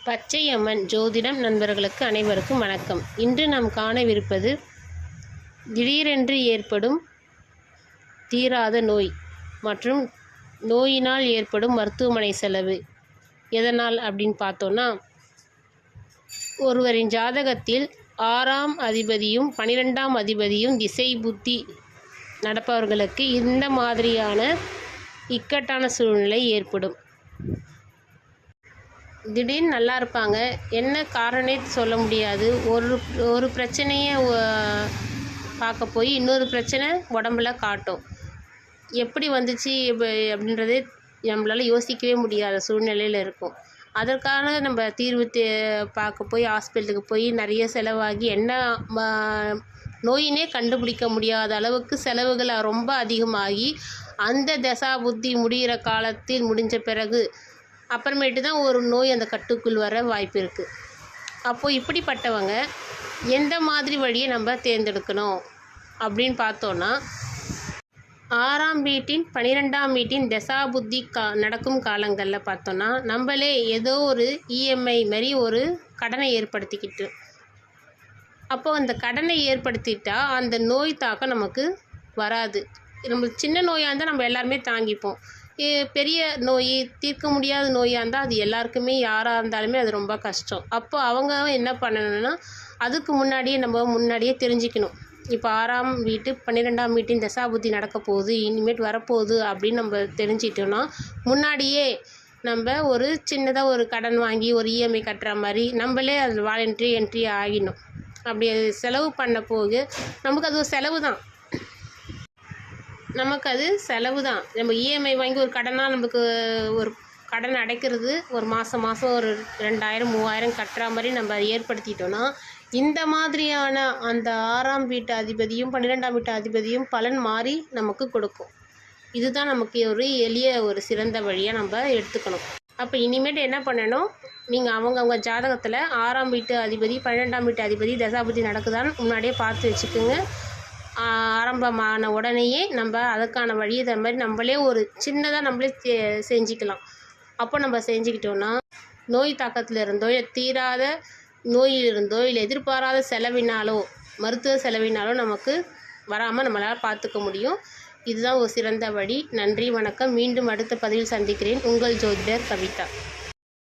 பச்சையம்மன் ஜோதிடம் நண்பர்களுக்கு அனைவருக்கும் வணக்கம். இன்று நாம் காணவிருப்பது திடீரென்று ஏற்படும் தீராத நோய் மற்றும் நோயினால் ஏற்படும் மருத்துவமனை செலவு எதனால் அப்படின்னு பார்த்தோன்னா, ஒருவரின் ஜாதகத்தில் 6ஆம் அதிபதியும் 12ஆம் அதிபதியும் திசை புத்தி நடப்பவர்களுக்கு இந்த மாதிரியான இக்கட்டான சூழ்நிலை ஏற்படும். திடீர்னு நல்லா இருப்பாங்க, என்ன காரணமே சொல்ல முடியாது. ஒரு பிரச்சனையை பார்க்க போய் இன்னொரு பிரச்சனை உடம்புல காட்டும். எப்படி வந்துச்சு அப்படின்றதே நம்மளால் யோசிக்கவே முடியாத சூழ்நிலையில் இருக்கும். அதற்கான நம்ம தீர்வு பார்க்க போய் ஹாஸ்பிட்டலுக்கு போய் நிறைய செலவாகி என்ன நோயினே கண்டுபிடிக்க முடியாத அளவுக்கு செலவுகள் ரொம்ப அதிகமாகி அந்த தசா புத்தி முடிகிற காலத்தில் முடிஞ்ச பிறகு அப்புறமேட்டு தான் ஒரு நோய் அந்த கட்டுக்குள் வர வாய்ப்பு இருக்குது. அப்போது இப்படிப்பட்டவங்க எந்த மாதிரி வழியை நம்ம தேர்ந்தெடுக்கணும் அப்படின்னு பார்த்தோன்னா, 6ஆம் வீட்டின் 12ஆம் வீட்டின் தசா புத்தி நடக்கும் காலங்களில் பார்த்தோன்னா, நம்மளே ஏதோ ஒரு இஎம்ஐ மாதிரி ஒரு கடனை ஏற்படுத்திக்கிட்டு, அப்போது அந்த கடனை ஏற்படுத்திட்டா அந்த நோய் தாக்கம் நமக்கு வராது. நம்ம சின்ன நோயாக இருந்தால் நம்ம எல்லாருமே தாங்கிப்போம். பெரிய நோய், தீர்க்க முடியாத நோயாக இருந்தால் அது எல்லாருக்குமே, யாராக இருந்தாலுமே அது ரொம்ப கஷ்டம். அப்போ அவங்க என்ன பண்ணணும்னா, அதுக்கு முன்னாடியே தெரிஞ்சுக்கணும். இப்போ 6ஆம் வீட்டு 12ஆம் வீட்டின் தசாபுத்தி நடக்க போகுது, இனிமேட்டு வரப்போகுது அப்படின்னு நம்ம தெரிஞ்சிட்டோன்னா, முன்னாடியே நம்ம ஒரு சின்னதாக ஒரு கடன் வாங்கி ஒரு இஎம்ஐ கட்டுற மாதிரி நம்மளே அதில் வாலண்டரி என்ட்ரி ஆகிடணும். அப்படி செலவு பண்ண போக நமக்கு அது ஒரு செலவு தான். நம்ம இஎம்ஐ வாங்கி ஒரு கடனாக நமக்கு ஒரு கடன் அடைக்கிறது, ஒரு மாதம் ஒரு 2000 3000 கட்டுற மாதிரி நம்ம ஏற்படுத்திட்டோன்னா, இந்த மாதிரியான அந்த 6ஆம் வீட்டு அதிபதியும் 12ஆம் வீட்டு அதிபதியும் பலன் மாறி நமக்கு கொடுக்கும். இதுதான் நமக்கு ஒரு எளிய ஒரு சிறந்த வழியாக நம்ம எடுத்துக்கணும். அப்போ இனிமேட்டு என்ன பண்ணணும், நீங்கள் அவங்கவுங்க ஜாதகத்தில் 6ஆம் வீட்டு அதிபதி 12ஆம் வீட்டு அதிபதி தசாபுத்தி நடக்குதான்னு முன்னாடியே பார்த்து வச்சுக்கோங்க. ஆரம்பமான உடனேயே நம்ம அதுக்கான வழி இதை மாதிரி நம்மளே ஒரு சின்னதாக நம்மளே செஞ்சுக்கலாம். அப்போ நம்ம செஞ்சுக்கிட்டோன்னா, நோய் தாக்கத்தில் இருந்தோ, தீராத நோயிலிருந்தோ, இல்லை எதிர்பாராத செலவினாலோ, மருத்துவ செலவினாலோ நமக்கு வராமல் நம்மளால் பார்த்துக்க முடியும். இதுதான் ஒரு சிறந்த வழி. நன்றி, வணக்கம். மீண்டும் அடுத்த பதிவில் சந்திக்கிறேன். உங்கள் ஜோதிடர் கவிதா.